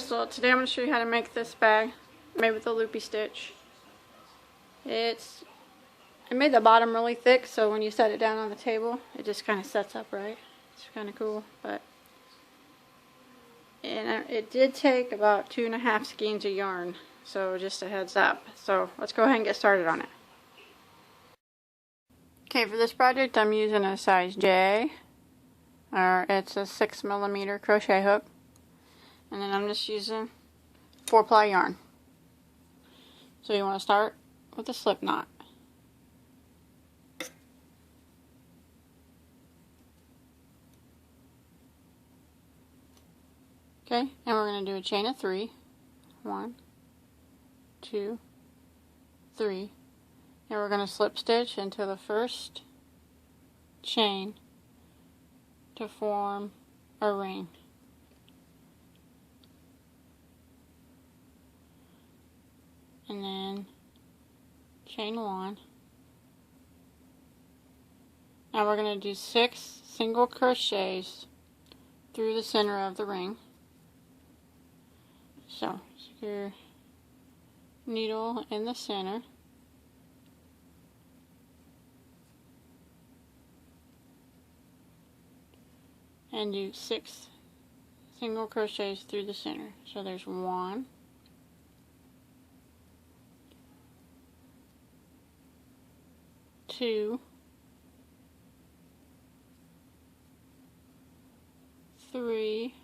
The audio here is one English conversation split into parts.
So today I'm going to show you how to make this bag made with a loopy stitch. I made the bottom really thick, so when you set it down on the table it just kind of sets up right. It's kind of cool, and it did take about 2.5 skeins of yarn, so just a heads up. So let's go ahead and get started on it. Okay, for this project I'm using a size J, or it's a 6mm crochet hook, and then I'm just using 4-ply yarn. So you want to start with a slip knot. Okay, and we're going to do a chain of 3. 1, 2, 3. And we're going to slip stitch into the first chain to form a ring. And then chain 1. Now we're going to do 6 single crochets through the center of the ring. So stick your needle in the center. And do 6 single crochets through the center. So there's 1, 2, 3,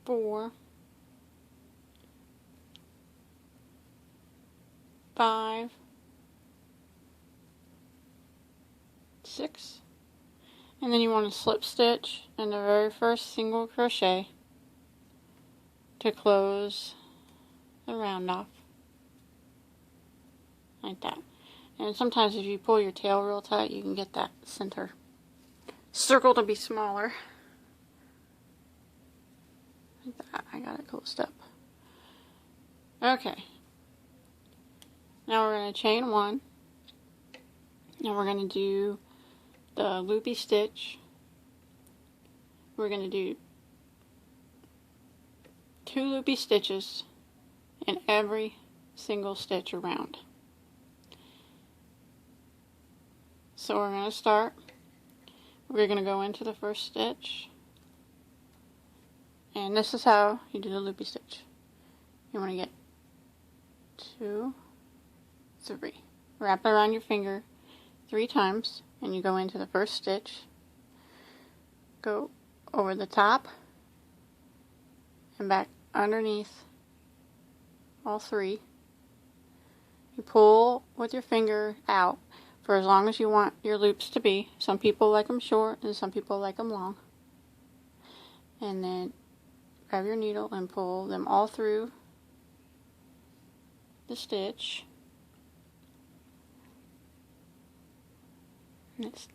4, 5, 6, and then you want to slip stitch in the very first single crochet to close the round off, like that. And sometimes if you pull your tail real tight, you can get that center circle to be smaller. Like that. I got it closed up. Okay. Now we're going to chain 1. And we're going to do the loopy stitch. We're going to do 2 loopy stitches in every single stitch around. So we're going to start. We're going to go into the first stitch. And this is how you do the loopy stitch. You want to get 2, 3. Wrap it around your finger 3 times, and you go into the first stitch. Go over the top and back underneath all 3. You pull with your finger out for as long as you want your loops to be. Some people like them short and some people like them long. And then grab your needle and pull them all through the stitch. And it's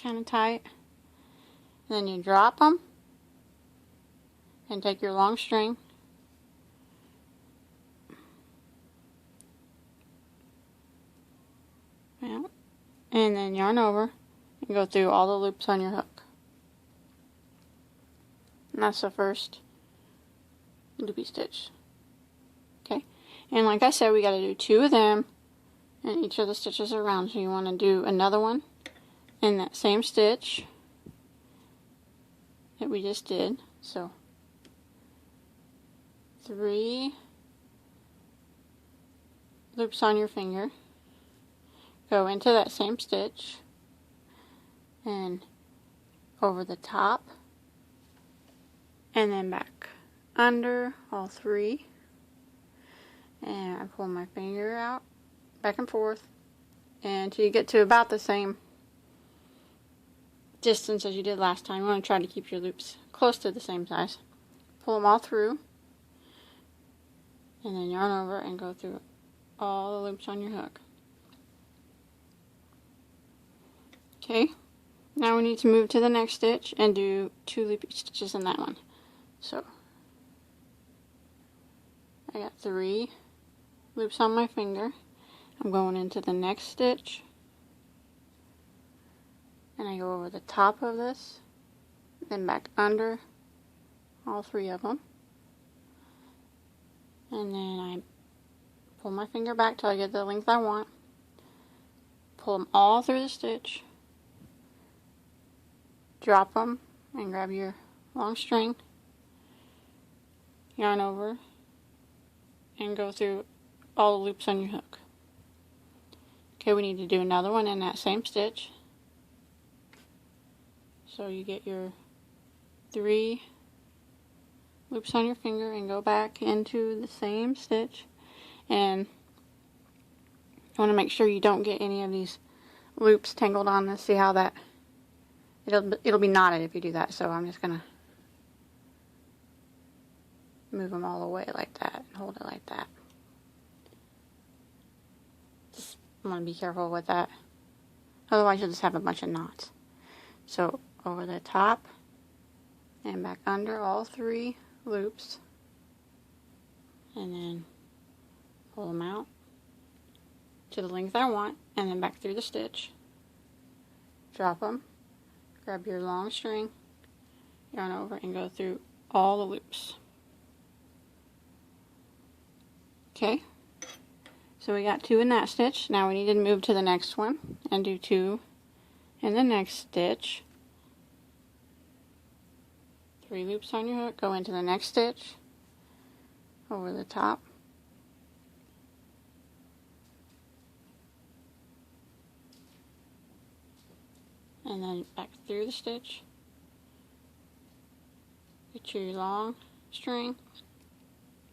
kind of tight. And then you drop them and take your long string out, and then yarn over and go through all the loops on your hook. And that's the first loopy stitch. Okay, and like I said, we got to do 2 of them in each of the stitches around. So you want to do another one in that same stitch that we just did. So 3 loops on your finger. Go into that same stitch and over the top, and then back under all 3, and I pull my finger out back and forth until you get to about the same distance as you did last time. You want to try to keep your loops close to the same size. Pull them all through, and then yarn over and go through all the loops on your hook. Okay, now we need to move to the next stitch and do 2 loopy stitches in that one. So I got 3 loops on my finger. I'm going into the next stitch, and I go over the top of this then back under all 3 of them, and then I pull my finger back till I get the length I want, pull them all through the stitch, drop them, and grab your long string, yarn over, and go through all the loops on your hook. Okay, we need to do another one in that same stitch. So you get your 3 loops on your finger and go back into the same stitch, and you want to make sure you don't get any of these loops tangled on this. See how that it'll be knotted if you do that. So I'm just gonna move them all away like that and hold it like that. Just want to be careful with that, otherwise you'll just have a bunch of knots. So over the top and back under all 3 loops, and then pull them out to the length I want, and then back through the stitch, drop them, grab your long string, yarn over, and go through all the loops. Okay, so we got 2 in that stitch. Now we need to move to the next one and do 2 in the next stitch. 3 loops on your hook, go into the next stitch, over the top, and then back through the stitch, get your long string,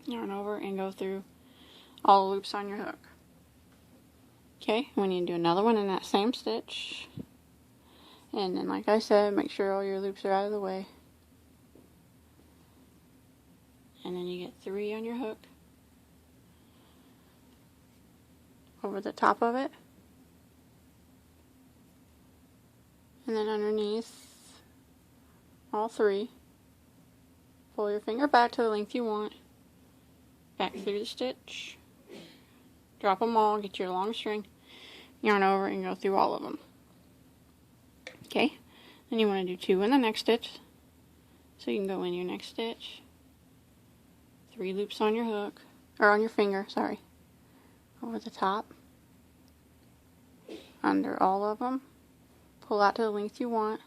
yarn over, and go through all the loops on your hook. Okay, we need to do another one in that same stitch, and then like I said, make sure all your loops are out of the way. And then you get 3 on your hook, over the top of it, and then underneath all 3, pull your finger back to the length you want, back through the stitch, drop them all, get your long string, yarn over, and go through all of them. Okay, then you want to do 2 in the next stitch, so you can go in your next stitch, 3 loops on your hook, or on your finger, sorry, over the top, under all of them, pull out to the length you want,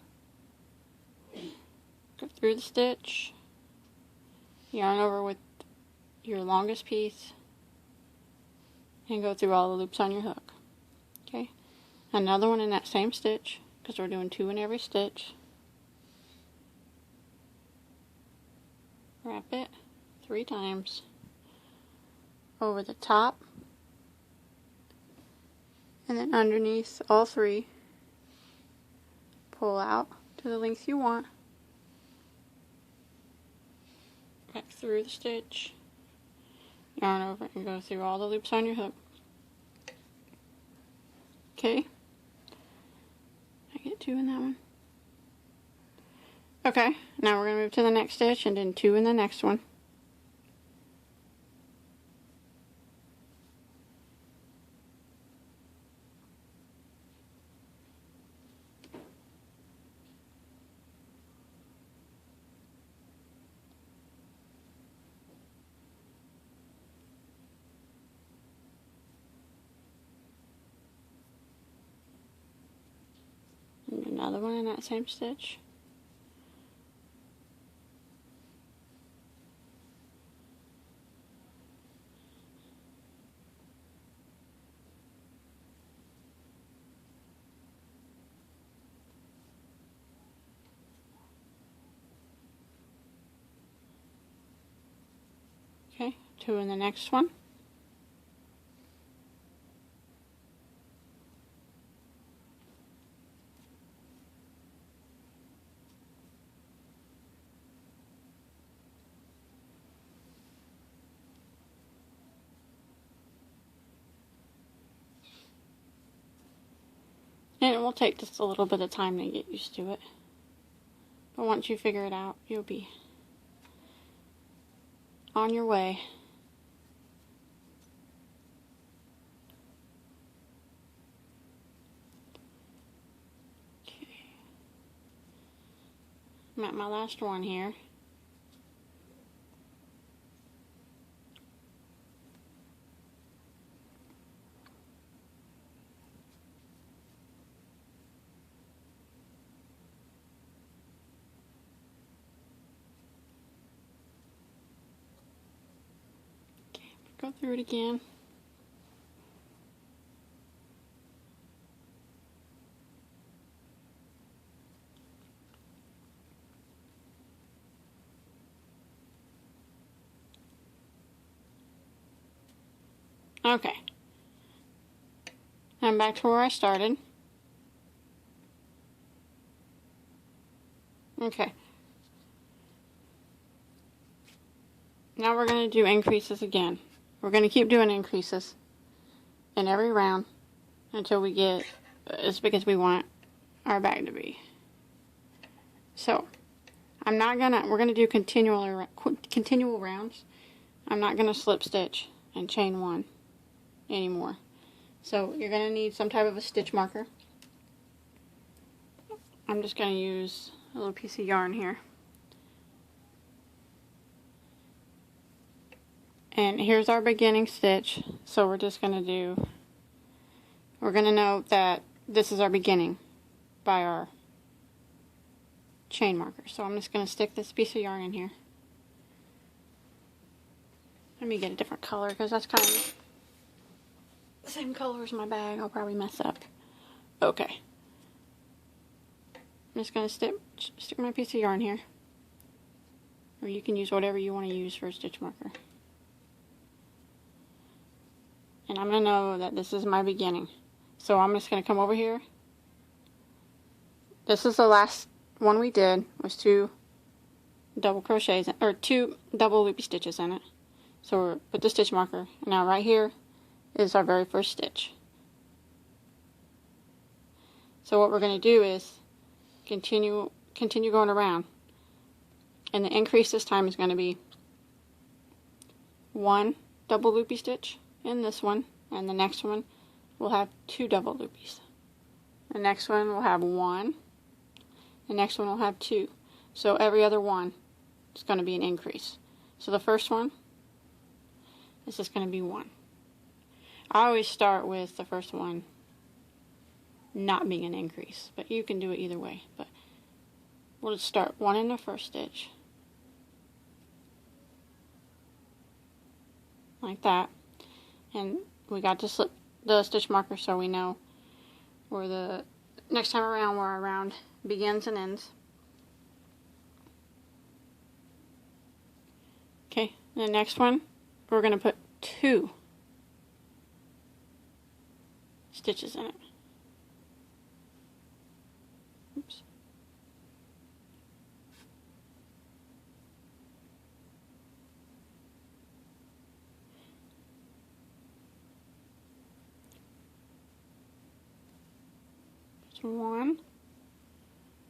go through the stitch, yarn over with your longest piece, and go through all the loops on your hook. Okay, another one in that same stitch, because we're doing 2 in every stitch. Wrap it 3 times over the top, and then underneath all 3, pull out to the length you want, back through the stitch, yarn over, and go through all the loops on your hook. Okay, I get 2 in that one. Okay, now we're going to move to the next stitch and then 2 in the next one. And another one in that same stitch. Okay, 2 in the next one. And it will take just a little bit of time to get used to it. But once you figure it out, you'll be on your way. I'm at my last one here. Okay, go through it again. Okay, I'm back to where I started. Okay, now we're going to do increases again. We're going to keep doing increases in every round until we get as big as we want our bag to be. So, we're going to do continual rounds. I'm not going to slip stitch and chain one anymore. So you're going to need some type of a stitch marker. I'm just going to use a little piece of yarn here. And here's our beginning stitch. So we're just going to we're going to know that this is our beginning by our chain marker. So I'm just going to stick this piece of yarn in here. Let me get a different color because that's kind of the same color as my bag. I'll probably mess up. Okay. I'm just going to stick my piece of yarn here. Or you can use whatever you want to use for a stitch marker. And I'm going to know that this is my beginning. So I'm just going to come over here. This is the last one we did, was 2 double crochets, or 2 double loopy stitches in it. So we'll put the stitch marker. Now right here is our very first stitch. So what we're going to do is continue going around. And the increase this time is going to be 1 double loopy stitch in this one, and the next one will have 2 double loopies. The next one will have 1. The next one will have 2. So every other one is going to be an increase. So the first one is just going to be 1. I always start with the first one not being an increase, but you can do it either way. But we'll just start 1 in the first stitch, like that, and we got to slip the stitch marker so we know where the next time around where our round begins and ends. Okay, the next one we're going to put 2 stitches in it. Oops. Just 1.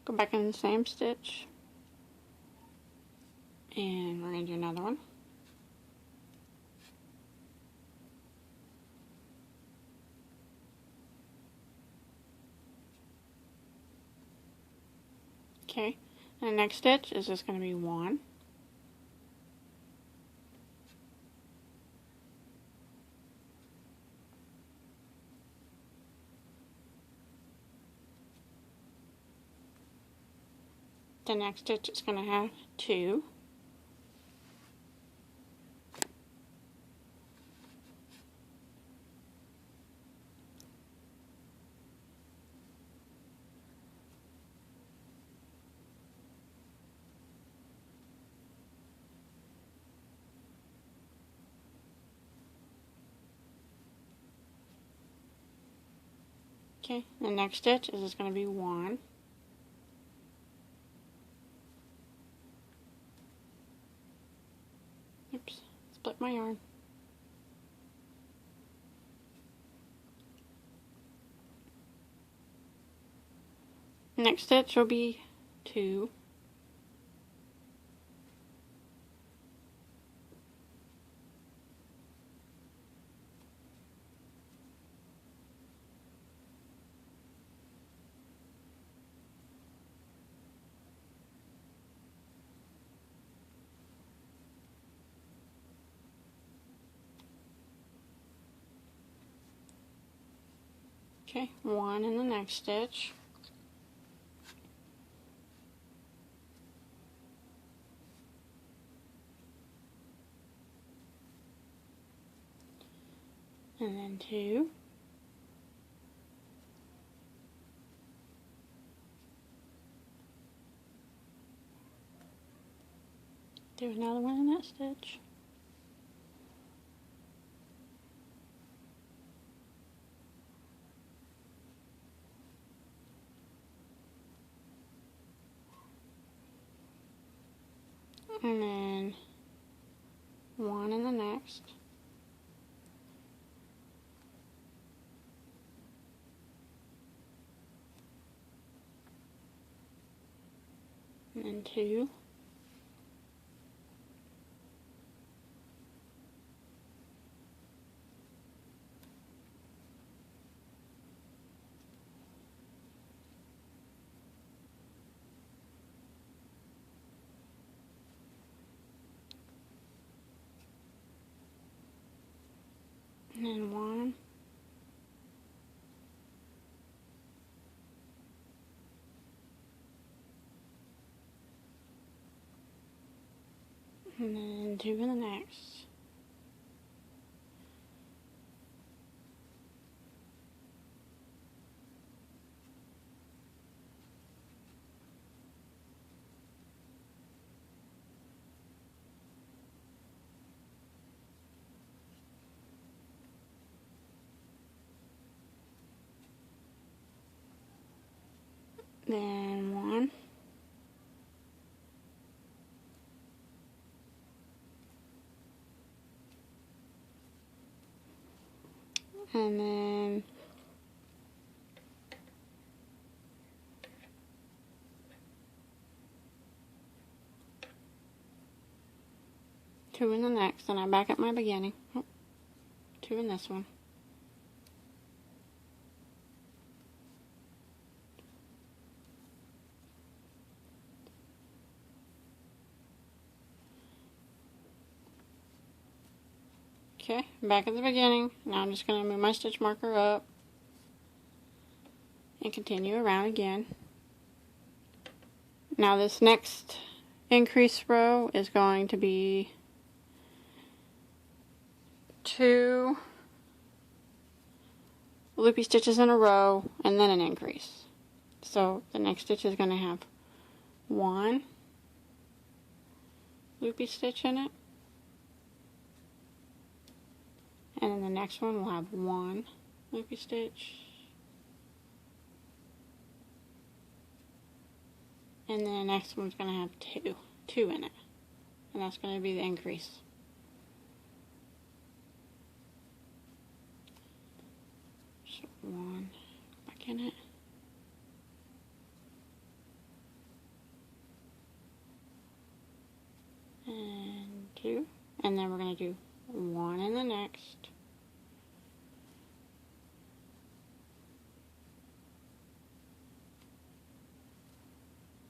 Go back in the same stitch. And we're going to do another one. Okay, and the next stitch is just going to be 1. The next stitch is going to have 2. Okay, the next stitch is just going to be 1. Oops, split my yarn. Next stitch will be 2. Okay, 1 in the next stitch. And then 2. Do another one in that stitch. And then 1 in the next. And then 2. And then 1. And then 2 in the next. Then 1. And then 2 in the next, and I'm back at my beginning. Oh, 2 in this one. Okay, back at the beginning. Now I'm just going to move my stitch marker up and continue around again. Now this next increase row is going to be 2 loopy stitches in a row and then an increase. So the next stitch is going to have 1 loopy stitch in it, and then the next one will have 1 loopy stitch, and then the next one's going to have two in it, and that's going to be the increase. So 1 back in it, and 2, and then we're going to do 1 in the next,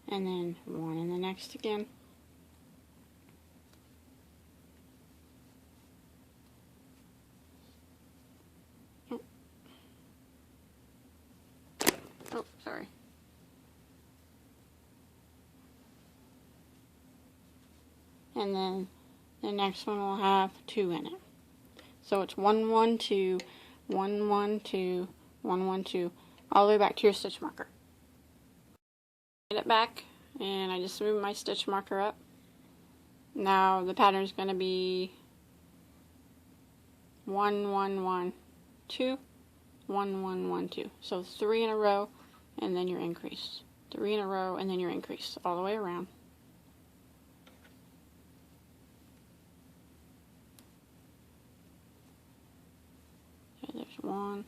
and then 1 in the next again. Oh, sorry. And then the next one will have 2 in it. So it's 1, 1, 2, 1, 1, 2, 1, 1, 2, all the way back to your stitch marker. Get it back, and I just moved my stitch marker up. Now the pattern is going to be 1, 1, 1, 2, 1, 1, 1, 2. So 3 in a row, and then your increase. 3 in a row, and then your increase, all the way around. Okay, there's 1.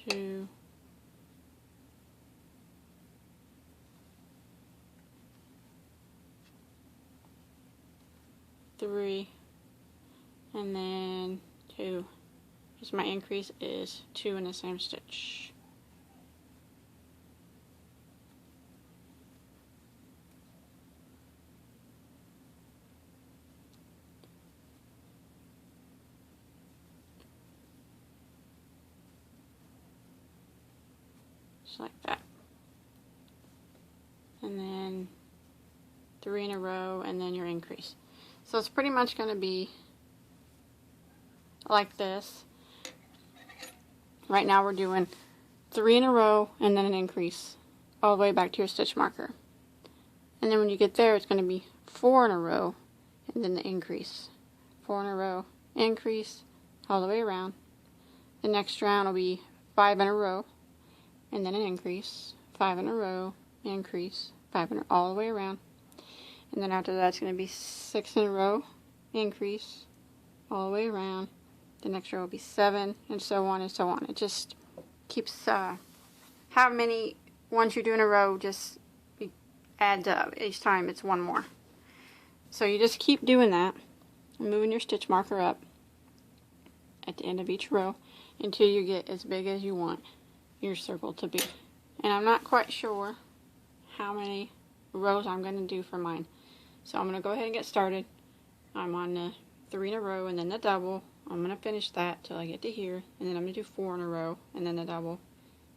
2. 3, and then 2, because my increase is 2 in the same stitch. just like that. And then 3 in a row, and then your increase. So it's pretty much going to be like this. Right now we're doing 3 in a row and then an increase all the way back to your stitch marker. And then when you get there, it's going to be 4 in a row and then the increase. 4 in a row, increase all the way around. The next round will be 5 in a row and then an increase. 5 in a row, increase, 5 in a row, all the way around. And then after that, it's going to be 6 in a row, increase, all the way around. The next row will be 7, and so on and so on. It just keeps, how many ones you do in a row just adds up. Each time it's one more. So you just keep doing that, moving your stitch marker up at the end of each row until you get as big as you want your circle to be. And I'm not quite sure how many rows I'm going to do for mine. So I'm going to go ahead and get started. I'm on the 3 in a row and then the double. I'm going to finish that till I get to here, and then I'm going to do 4 in a row and then the double,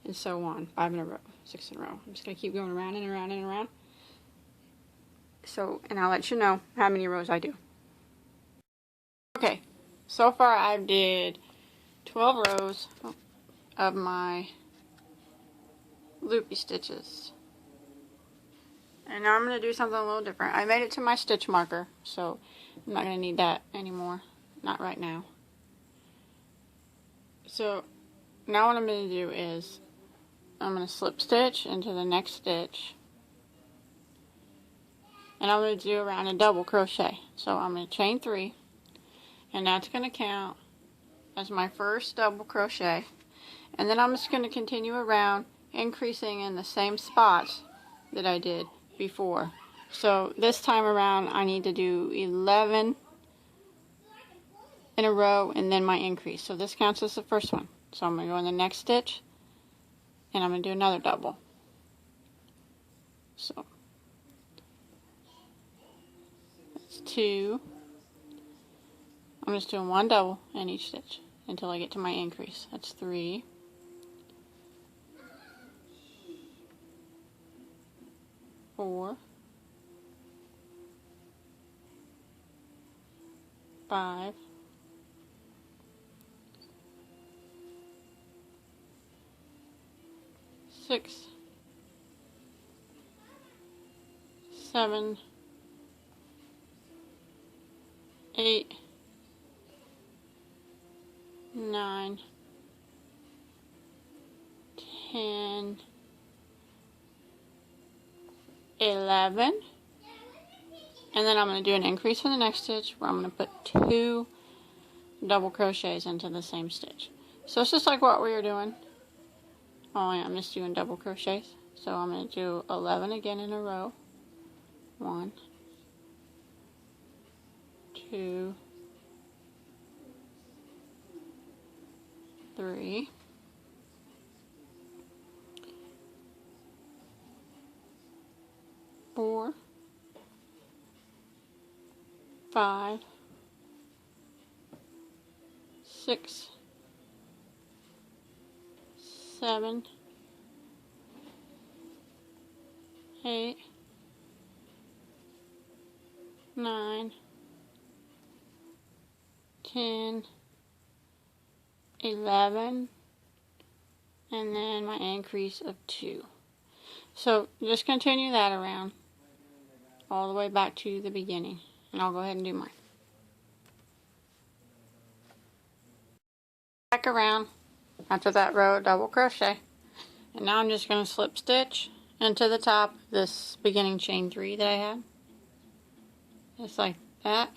and so on. 5 in a row, 6 in a row. I'm just going to keep going around and around and around. So, and I'll let you know how many rows I do. Okay, so far I did 12 rows of my loopy stitches. And now I'm going to do something a little different. I made it to my stitch marker, so I'm not going to need that anymore. Not right now. So now what I'm going to do is I'm going to slip stitch into the next stitch. And I'm going to do around a double crochet. So I'm going to chain 3. And that's going to count as my first double crochet. And then I'm just going to continue around, increasing in the same spots that I did before. So this time around I need to do 11 in a row and then my increase. So this counts as the first one. So I'm going to go in the next stitch and I'm going to do another double. So that's 2. I'm just doing 1 double in each stitch until I get to my increase. That's 3. 4, 5, 6, 7, 8, 9, 10, 11, and then I'm going to do an increase in the next stitch where I'm going to put 2 double crochets into the same stitch. So it's just like what we were doing, only I'm just doing double crochets. So I'm going to do 11 again in a row. 1, 2, 3, 4, 5, 6, 7, 8, 9, 10, 11, and then my increase of 2. So just continue that around all the way back to the beginning, and I'll go ahead and do mine. Back around after that row, double crochet, and now I'm just going to slip stitch into the top of this beginning chain 3 that I had, just like that.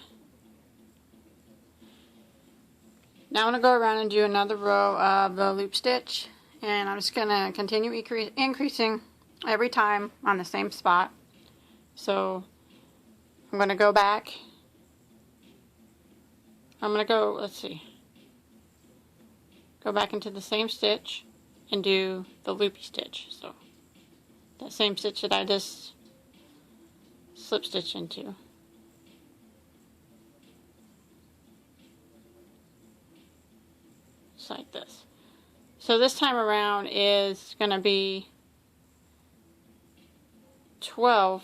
Now I'm going to go around and do another row of the loop stitch, and I'm just going to continue increasing every time on the same spot. So I'm going to go back. I'm going to go, let's see, go back into the same stitch and do the loopy stitch. So that same stitch that I just slip stitch into. Just like this. So this time around is going to be 12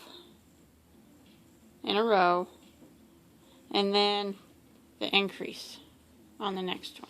in a row, and then the increase on the next one.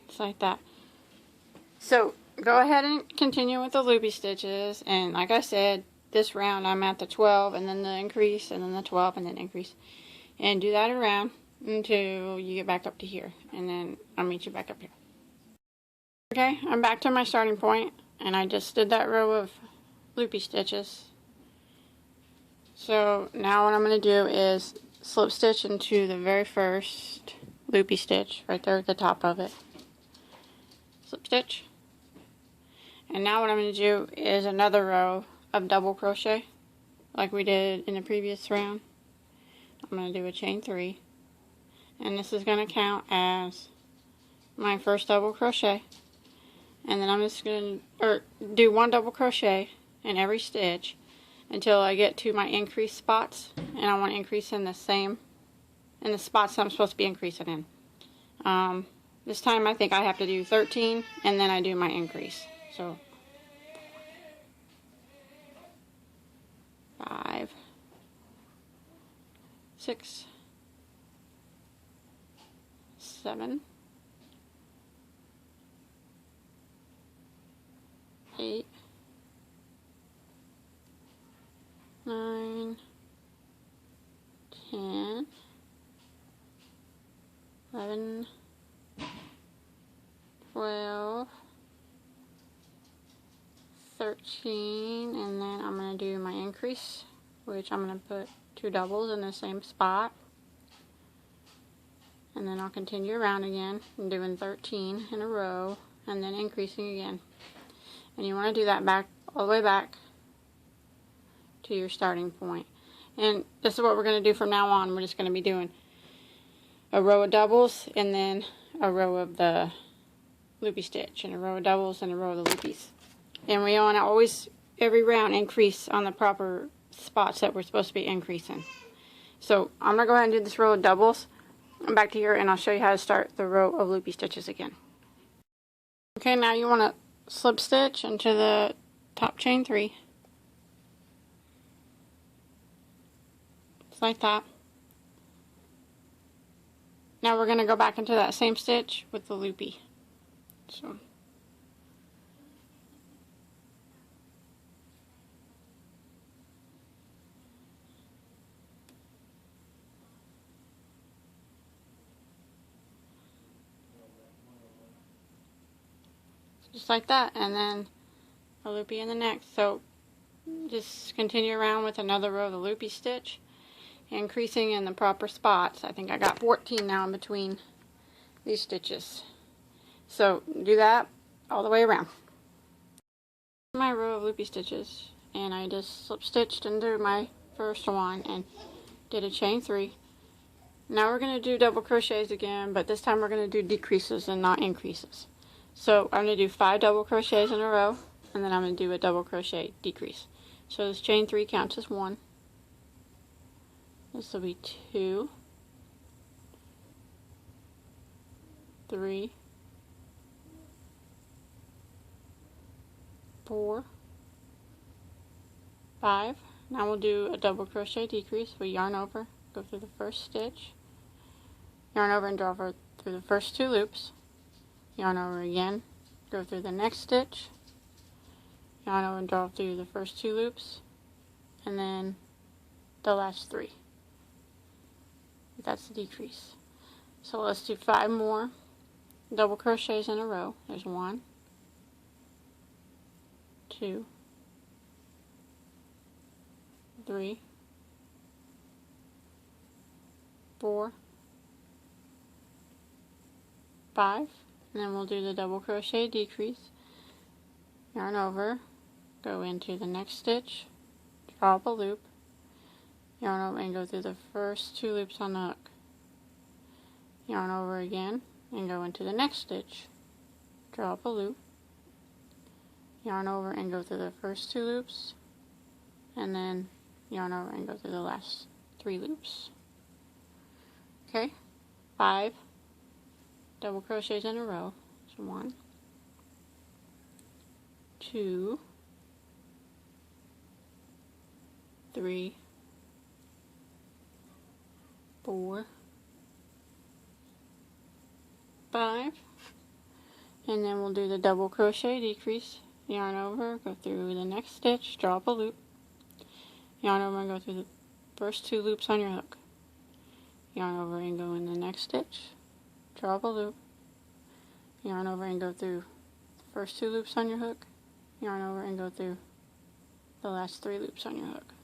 Just like that. So go ahead and continue with the loopy stitches, and like I said, this round I'm at the 12 and then the increase and then the 12 and then increase, and do that around until you get back up to here, and then I'll meet you back up here. Okay, I'm back to my starting point, and I just did that row of loopy stitches. So now what I'm going to do is slip stitch into the very first loopy stitch right there at the top of it. Slip stitch. And now what I'm going to do is another row of double crochet like we did in the previous round. I'm going to do a chain 3, and this is going to count as my first double crochet, and then I'm just going to do 1 double crochet in every stitch until I get to my increase spots, and I want to increase in the spots that I'm supposed to be increasing in. This time I think I have to do 13 and then I do my increase. So 5, 6, 7, 8, 9, 10, 11, 12, 13, and then I'm going to do my increase, which I'm going to put 2 doubles in the same spot, and then I'll continue around again and doing 13 in a row and then increasing again. And you want to do that back all the way back to your starting point. And this is what we're going to do from now on. We're just going to be doing a row of doubles and then a row of the loopy stitch, and a row of doubles and a row of the loopies. And we want to always, every round, increase on the proper spots that we're supposed to be increasing. So I'm going to go ahead and do this row of doubles. I'm back to here and I'll show you how to start the row of loopy stitches again. Okay, now you want to slip stitch into the top chain 3. Just like that. Now we're going to go back into that same stitch with the loopy. So just like that, and then a loopy in the next. So just continue around with another row of the loopy stitch, increasing in the proper spots. I think I got 14 now in between these stitches. So do that all the way around. My row of loopy stitches, and I just slip stitched into my first one and did a chain 3. Now we're going to do double crochets again, but this time we're going to do decreases and not increases. So I'm going to do 5 double crochets in a row, and then I'm going to do a double crochet decrease. So this chain 3 counts as 1. This will be 2, 3, 4, 5. Now we'll do a double crochet decrease. We yarn over, go through the first stitch, yarn over and draw over through the first 2 loops, yarn over again, go through the next stitch, yarn over and draw through the first 2 loops, and then the last 3. That's the decrease. So let's do 5 more double crochets in a row. There's 1, 2, 3, 4, 5, and then we'll do the double crochet decrease, yarn over, go into the next stitch, draw up a loop, yarn over and go through the first 2 loops on the hook, yarn over again and go into the next stitch, draw up a loop, yarn over and go through the first 2 loops, and then yarn over and go through the last 3 loops. Okay, 5 double crochets in a row. So 1, 2, 3, 4, 5, and then we'll do the double crochet decrease, yarn over, go through the next stitch, draw up a loop, yarn over and go through the first 2 loops on your hook, yarn over and go in the next stitch, draw up a loop, yarn over and go through the first 2 loops on your hook, yarn over and go through the last 3 loops on your hook.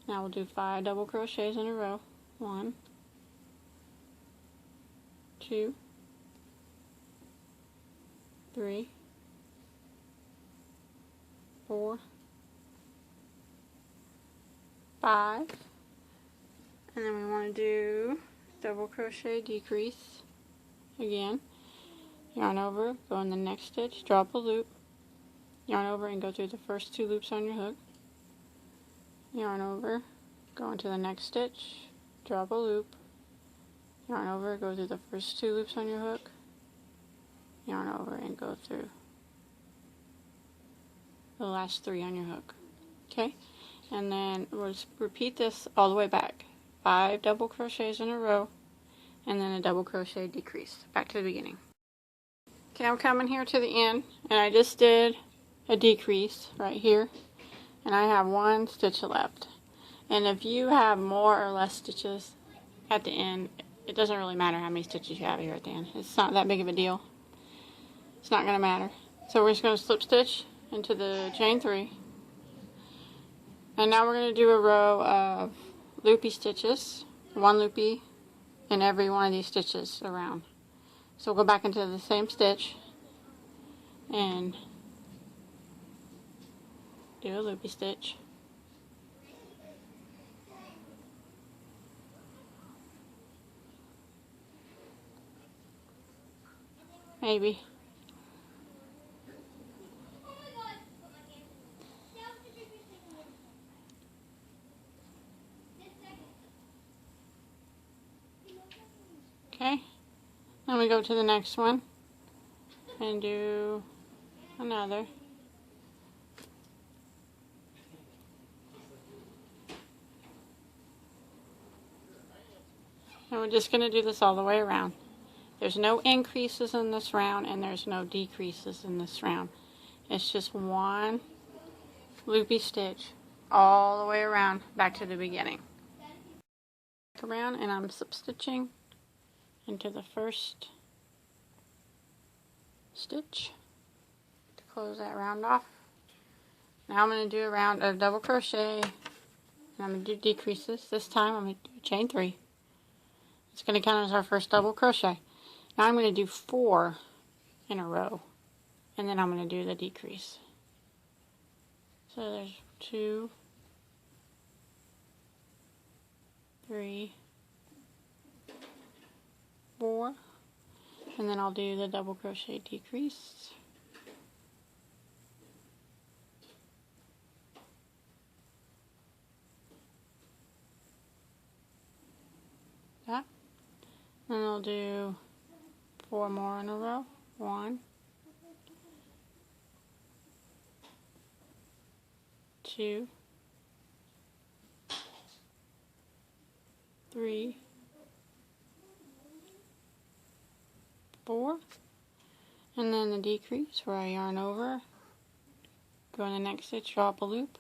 Now we'll do 5 double crochets in a row. 1, 2, 3, 4, 5, and then we want to do double crochet decrease again, yarn over, go in the next stitch, draw up a loop, yarn over and go through the first 2 loops on your hook, yarn over, go into the next stitch, draw up a loop, yarn over, go through the first 2 loops on your hook, yarn over and go through the last 3 on your hook. Okay, and then we'll just repeat this all the way back. 5 double crochets in a row, and then a double crochet decrease. Back to the beginning. Okay, I'm coming here to the end, and I just did a decrease right here, and I have 1 stitch left. And if you have more or less stitches at the end, it doesn't really matter how many stitches you have here at the end. It's not that big of a deal. It's not going to matter. So we're just going to slip stitch into the chain 3, and now we're going to do a row of loopy stitches, 1 loopy in every one of these stitches around. So we'll go back into the same stitch and do a loopy stitch. Maybe. Okay, then we go to the next one and do another. And we're just going to do this all the way around. There's no increases in this round and there's no decreases in this round. It's just 1 loopy stitch all the way around back to the beginning. Around, and I'm slip stitching into the first stitch to close that round off. Now I'm going to do a round of double crochet, and I'm going to do decreases. This time I'm going to do chain 3. It's going to count as our first double crochet. Now I'm going to do 4 in a row, and then I'm going to do the decrease. So there's 2, 3, 4, and then I'll do the double crochet decrease. That. Then I'll do 4 more in a row. 1, 2, 3, 4, and then the decrease where I yarn over, go in the next stitch, draw up a loop,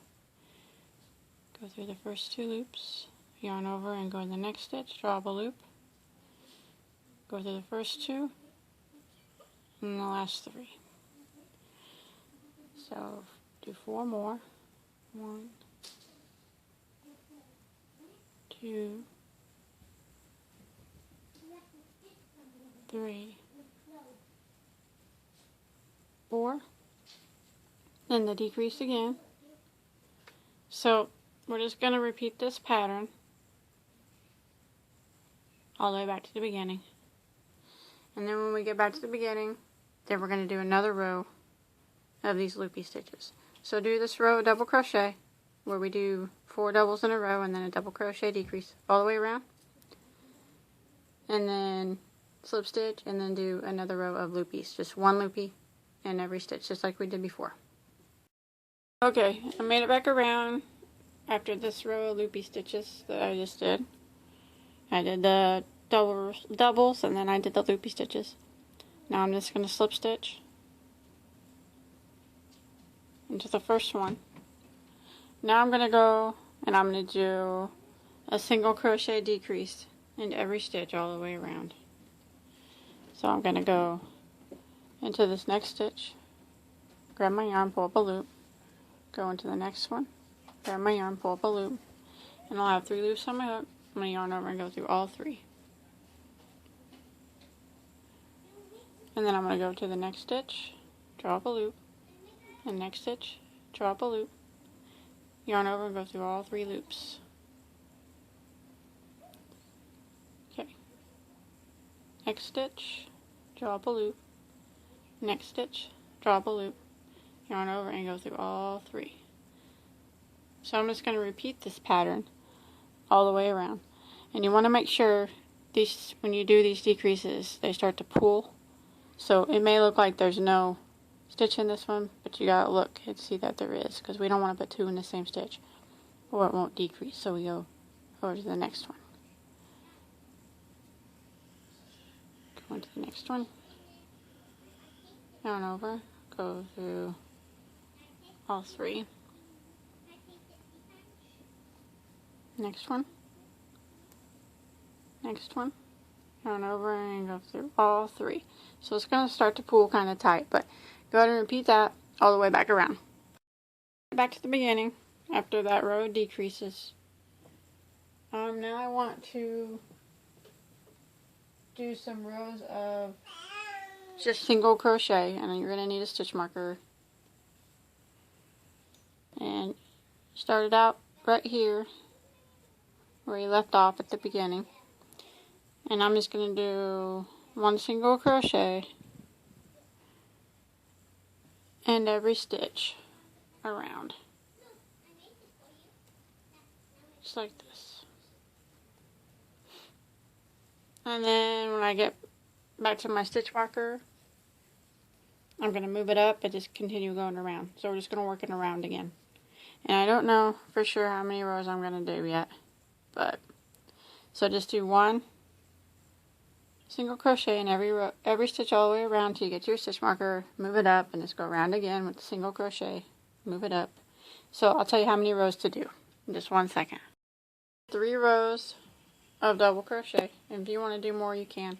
go through the first 2 loops, yarn over and go in the next stitch, draw up a loop, go through the first 2, and the last 3. So do 4 more. 1, 2, 3, 4, then the decrease again. So we're just going to repeat this pattern all the way back to the beginning. And then when we get back to the beginning, then we're going to do another row of these loopy stitches. So do this row of double crochet where we do 4 doubles in a row and then a double crochet decrease all the way around. And then slip stitch and then do another row of loopies. Just 1 loopy in every stitch, just like we did before. Okay, I made it back around after this row of loopy stitches that I just did. I did the doubles and then I did the loopy stitches. Now I'm just going to slip stitch into the first one. Now I'm going to go and I'm going to do a single crochet decrease in every stitch all the way around. So I'm going to go into this next stitch, grab my yarn, pull up a loop, go into the next one, grab my yarn, pull up a loop, and I'll have 3 loops on my hook. I'm going to yarn over and go through all 3. And then I'm going to go to the next stitch, draw up a loop, and next stitch, draw up a loop, yarn over and go through all 3 loops. Okay. Next stitch, draw up a loop, next stitch, draw up a loop, yarn over and go through all 3. So I'm just going to repeat this pattern all the way around. And you want to make sure these, when you do these decreases, they start to pull. So it may look like there's no stitch in this one, but you gotta look and see that there is, because we don't want to put 2 in the same stitch or it won't decrease. So we go over to the next one. Go into the next one. Yarn over, go through all 3. Next one. Next one. Yarn over and go through all 3. So it's going to start to pull kind of tight, but go ahead and repeat that all the way back around. Back to the beginning after that row decreases. Now I want to do some rows of just single crochet, and you're going to need a stitch marker. And start it out right here where you left off at the beginning. And I'm just going to do 1 single crochet in every stitch around. Just like this. And then when I get back to my stitch marker, I'm going to move it up and just continue going around. So we're just going to work it around again. And I don't know for sure how many rows I'm going to do yet. But so just do 1 single crochet in every stitch all the way around till you get to your stitch marker, move it up, and just go around again with the single crochet, move it up. So I'll tell you how many rows to do in just 1 second. 3 rows of double crochet, and if you want to do more you can,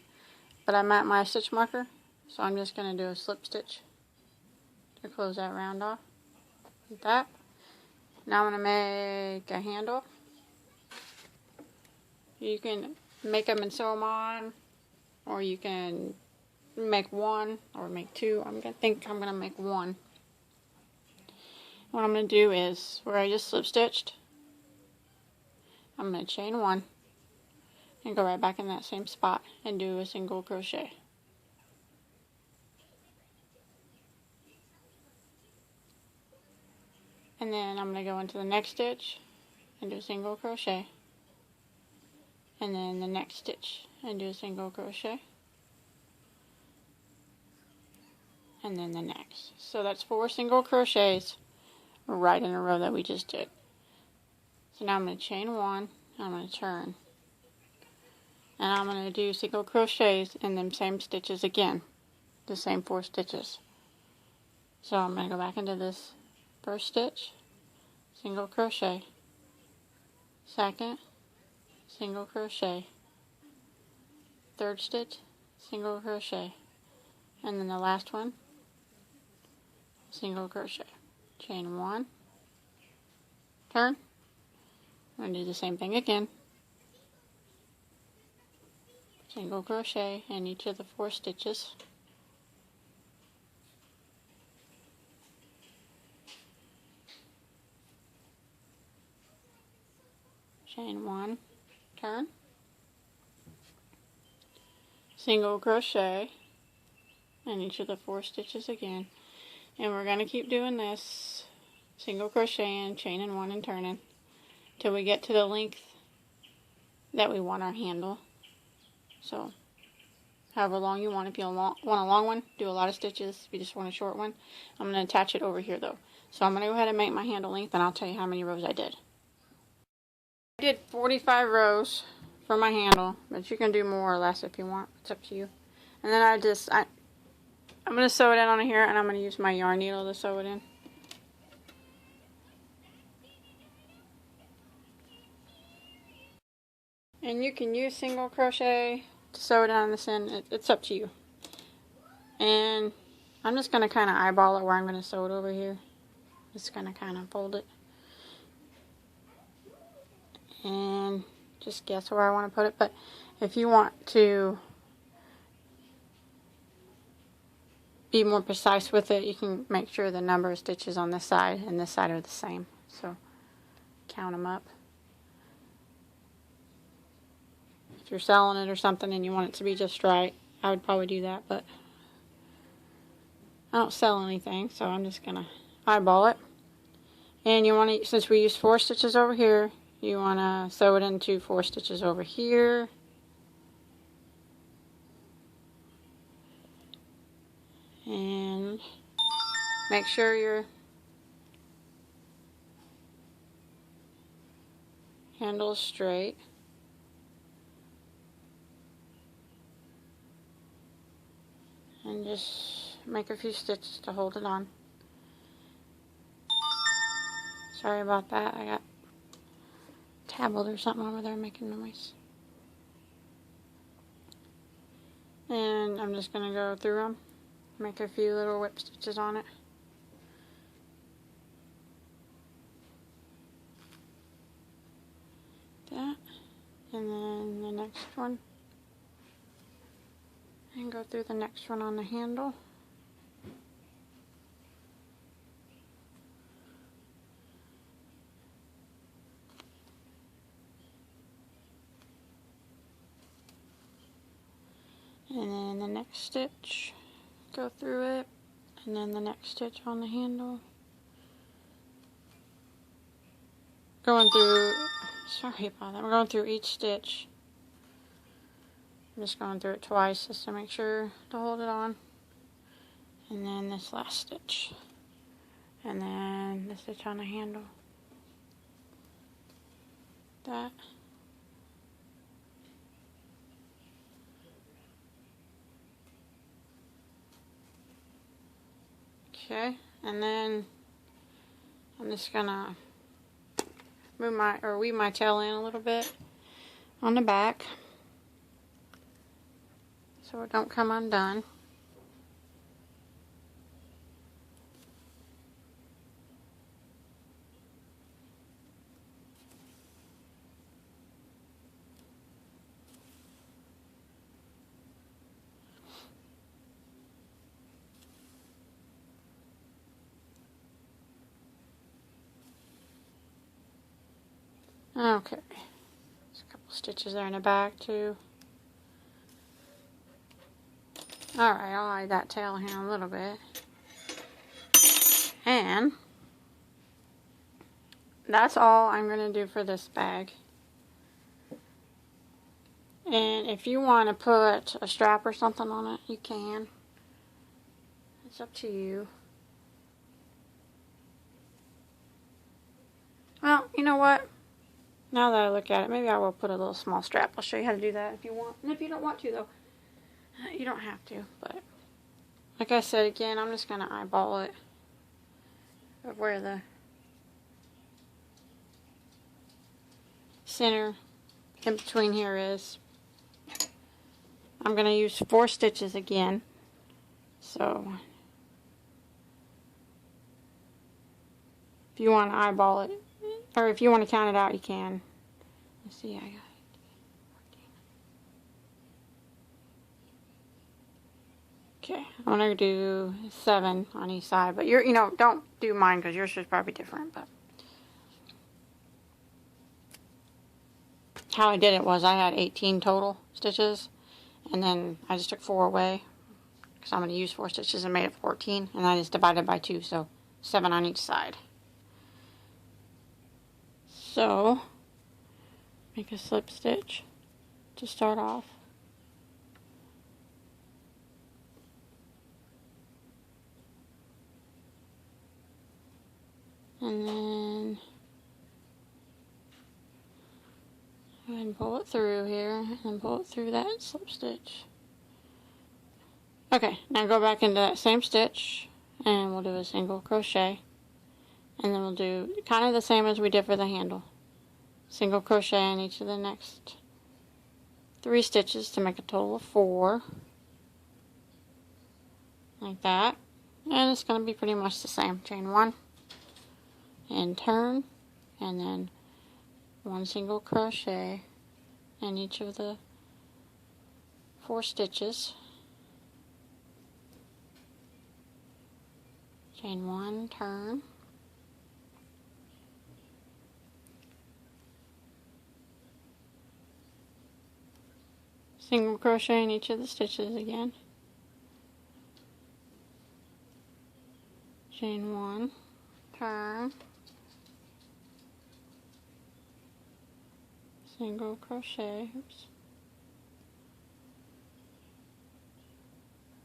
but I'm at my stitch marker, so I'm just going to do a slip stitch to close that round off like that. Now I'm going to make a handle. You can make them and sew them on, or you can make 1 or make 2. I'm going to make 1. What I'm going to do is, where I just slip stitched, I'm going to chain 1 and go right back in that same spot and do a single crochet. And then I'm going to go into the next stitch and do a single crochet. And then the next stitch and do a single crochet. And then the next. So that's 4 single crochets right in a row that we just did. So now I'm going to chain 1, I'm going to turn. And I'm going to do single crochets in them same stitches again. The same 4 stitches. So I'm going to go back into this first stitch, single crochet, second, single crochet, third stitch, single crochet, and then the last one, single crochet. Chain 1, turn. I'm going to do the same thing again. single crochet in each of the 4 stitches. Chain 1, turn, single crochet in each of the 4 stitches again, and we're going to keep doing this, single crocheting, chaining 1 and turning till we get to the length that we want our handle. So however long you want. If you want a long one, do a lot of stitches. If you just want a short one, I'm going to attach it over here though. So I'm going to go ahead and make my handle length, and I'll tell you how many rows I did. I did 45 rows for my handle, but you can do more or less if you want. It's up to you. And then I'm going to sew it in on here, and I'm going to use my yarn needle to sew it in. And you can use single crochet to sew it on this end. It's up to you. And I'm just going to kind of eyeball it where I'm going to sew it over here. Just going to kind of fold it. And just guess where I want to put it. But if you want to be more precise with it, you can make sure the number of stitches on this side and this side are the same. So count them up. If you're selling it or something and you want it to be just right, I would probably do that, but I don't sell anything, so I'm just gonna eyeball it. And you want to, since we use 4 stitches over here, you want to sew it into 4 stitches over here. And make sure your handle is straight. And just make a few stitches to hold it on. Sorry about that, I got tablet or something over there making noise. And I'm just going to go through them, make a few little whip stitches on it. That, and then the next one. And go through the next one on the handle. And then the next stitch, go through it, and then the next stitch on the handle. Going through, sorry about that, I'm going through each stitch. I'm just going through it twice just to make sure to hold it on. And then this last stitch. And then the stitch on the handle. That. Okay, and then I'm just gonna weave my tail in a little bit on the back so it don't come undone. Okay, there's a couple stitches there in the back too. Alright, I'll hide that tail here a little bit. And that's all I'm going to do for this bag. And if you want to put a strap or something on it, you can. It's up to you. Well, you know what? Now that I look at it, maybe I will put a little small strap. I'll show you how to do that if you want. And if you don't want to, though, you don't have to. But like I said, again, I'm just going to eyeball it of where the center in between here is. I'm going to use 4 stitches again. So if you want to eyeball it, or if you want to count it out, you can. Let's see, I got 14. Okay, I'm gonna do 7 on each side, but you know, don't do mine because yours is probably different. But how I did it was I had 18 total stitches, and then I just took 4 away because I'm gonna use 4 stitches and made it 14, and I just divided by 2, so 7 on each side. So make a slip stitch to start off. And then go ahead and pull it through here and pull it through that slip stitch. Okay, now go back into that same stitch and we'll do a single crochet, and then we'll do kind of the same as we did for the handle. Single crochet in each of the next 3 stitches to make a total of 4, like that. And it's going to be pretty much the same. Chain 1 and turn, and then 1 single crochet in each of the 4 stitches. Chain 1, turn, single crochet in each of the stitches again. Chain 1, turn, single crochet. Oops.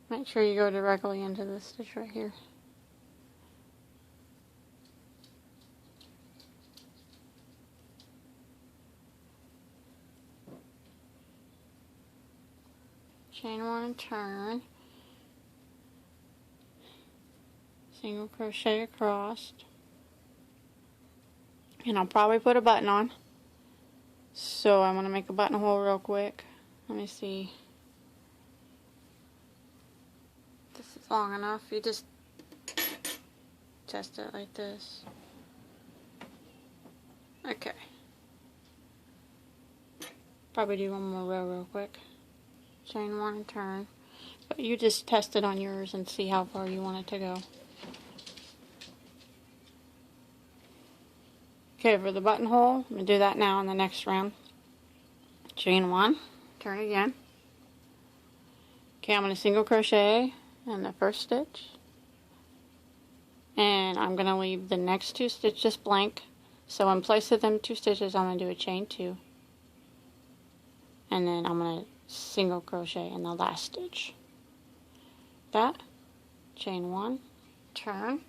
Make sure you go directly into this stitch right here. Chain 1 and turn, single crochet across, and I'll probably put a button on, so I'm going to make a buttonhole real quick. Let me see. This is long enough. You just test it like this. Okay. Probably do one more row real quick. Chain 1 and turn, but you just test it on yours and see how far you want it to go. Okay, for the buttonhole, I'm going to do that now in the next round. Chain 1, turn again. Okay, I'm going to single crochet in the first stitch, and I'm going to leave the next 2 stitches blank. So in place of them 2 stitches, I'm going to do a chain 2, and then I'm going to single crochet in the last stitch. That, chain 1, turn,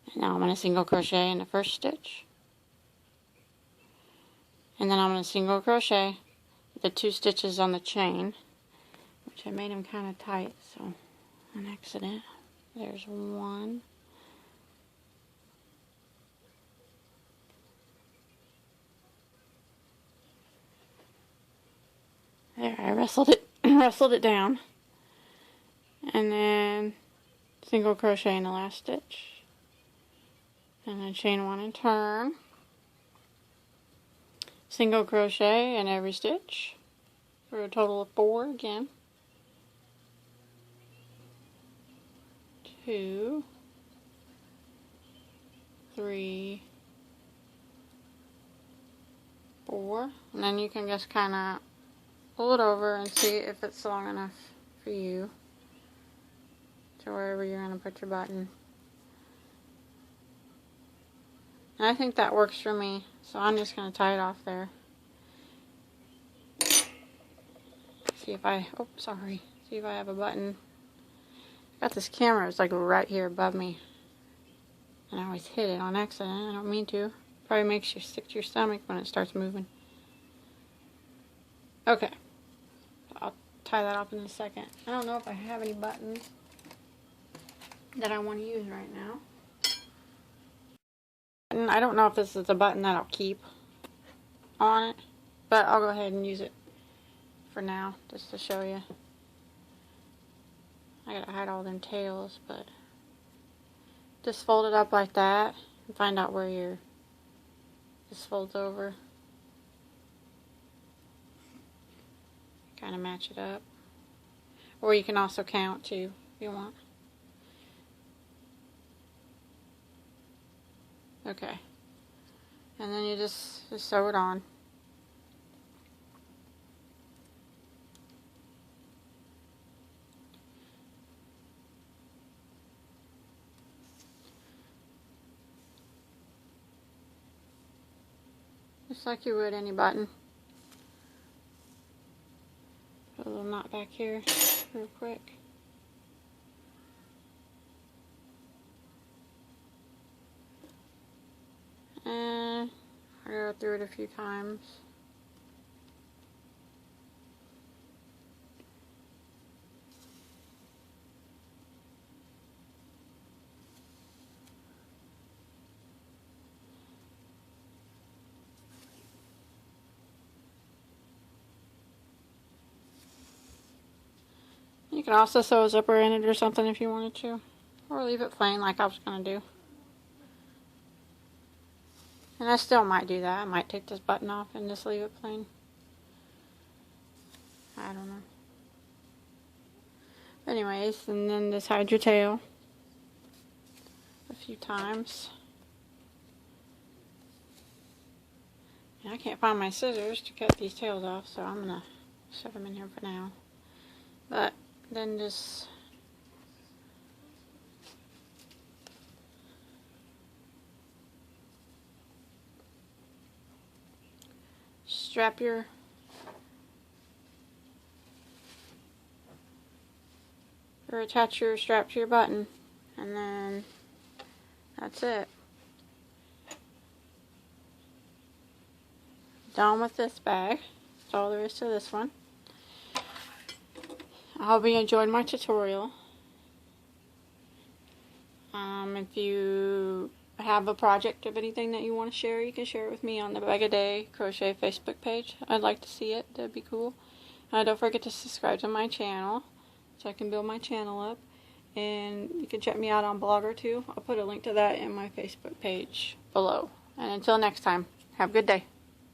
and now I'm going to single crochet in the first stitch, and then I'm going to single crochet the 2 stitches on the chain, which I made them kind of tight, so an accident. There's 1. There, I wrestled it down, and then single crochet in the last stitch, and then chain 1 and turn, single crochet in every stitch for a total of 4 again. 2, 3, 4, and then you can just kind of pull it over and see if it's long enough for you to wherever you're going to put your button. And I think that works for me, so I'm just going to tie it off there. See if I, oh sorry, see if I have a button. Got this camera, it's like right here above me, and I always hit it on accident. I don't mean to. Probably makes you sick to your stomach when it starts moving. Okay, I'll tie that up in a second. I don't know if I have any buttons that I want to use right now. And I don't know if this is a button that I'll keep on it, but I'll go ahead and use it for now, just to show you. I gotta hide all them tails, but just fold it up like that and find out where your this folds over. kind of match it up. Or you can also count too, if you want. Okay. And then you just sew it on. Just like you would any button. Put a little knot back here real quick. And I go through it a few times. You can also sew a zipper in it or something if you wanted to. Or leave it plain like I was going to do. And I still might do that. I might take this button off and just leave it plain. I don't know. Anyways, and then just hide your tail a few times. And I can't find my scissors to cut these tails off, so I'm going to shove them in here for now. But then just strap your or attach your strap to your button, and then that's it. Done with this bag. That's all there is to this one. I hope you enjoyed my tutorial. If you have a project of anything that you want to share, you can share it with me on the Bagoday Crochet Facebook page. I'd like to see it. That'd be cool. Don't forget to subscribe to my channel so I can build my channel up. And you can check me out on Blogger too. I'll put a link to that in my Facebook page below. And until next time, have a good day.